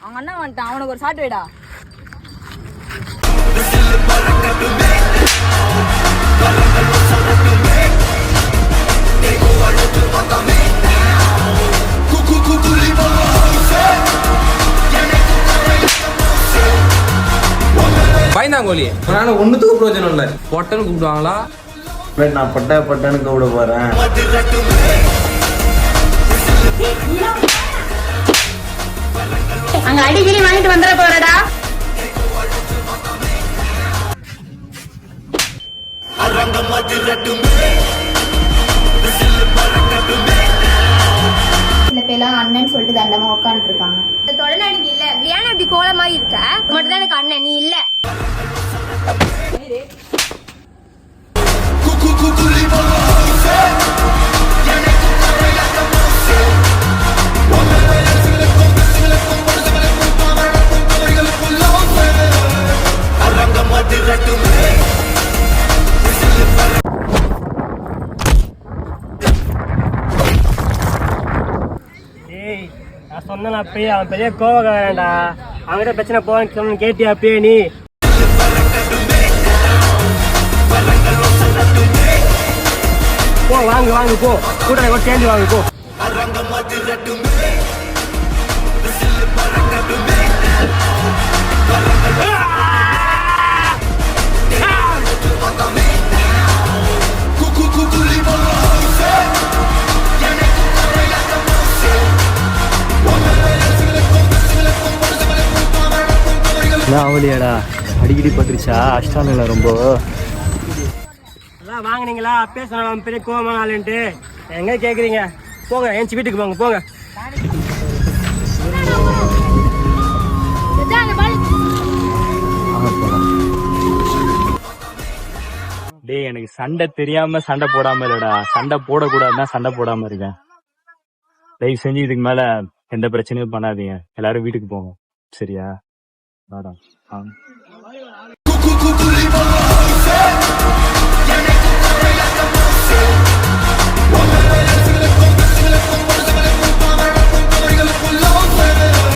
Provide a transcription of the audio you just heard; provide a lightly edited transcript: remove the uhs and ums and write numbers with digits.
அவங்க அண்ணா வந்துட்டான், அவனுக்கு ஒரு ஷாட் வைடா. பயந்தாங்கோலி அதனால ஒண்ணுத்துக்கு பிரயோஜனம் இல்ல. பொட்டன்னு கூப்பிடுவாங்களா? நான் பட்டன்னு கூப்பிட போறேன். அங்க அடிக்கடி வாங்கிட்டு வந்துட போறடா. சில பேர்லாம் அண்ணன் சொல்லிட்டு தண்டமா உட்காந்து இருக்காங்க. இந்த தொடர்நாடிக்கு இல்ல விளையாட அப்படி கோல மாதிரி இருக்க மட்டும் தான் எனக்கு அண்ணன், நீ இல்ல. நான் சொன்னேன் அப்பயே, அவன் பெரிய கோவக்காரன்டா. அவன்கிட்ட பிரச்சனை போன்னு கேட்டியா அப்பயே நீ? போ வாங்கு வாங்கு போ, கூட்டணி கூட சேர்ந்து வாங்கு போ. அவளியாடா அடிக்கடி பட்டுருச்சா? அஷ்டாமில ரொம்ப அதான் வாங்கினீங்களா? அப்பயே சொன்ன பெரிய கோவமான ஆளுன்ட்டு எங்க கேக்குறீங்க? போங்க, என் வீட்டுக்கு போங்க போங்க. டேய், எனக்கு சண்டை தெரியாம சண்டை போடாம இல்லடா, சண்டை போடக்கூடாதுன்னா சண்டை போடாம இருக்கேன். தயவு செஞ்சு இதுக்கு மேல எந்த பிரச்சனையும் பண்ணாதீங்க. எல்லாரும் வீட்டுக்கு போங்க, சரியா? வாடா.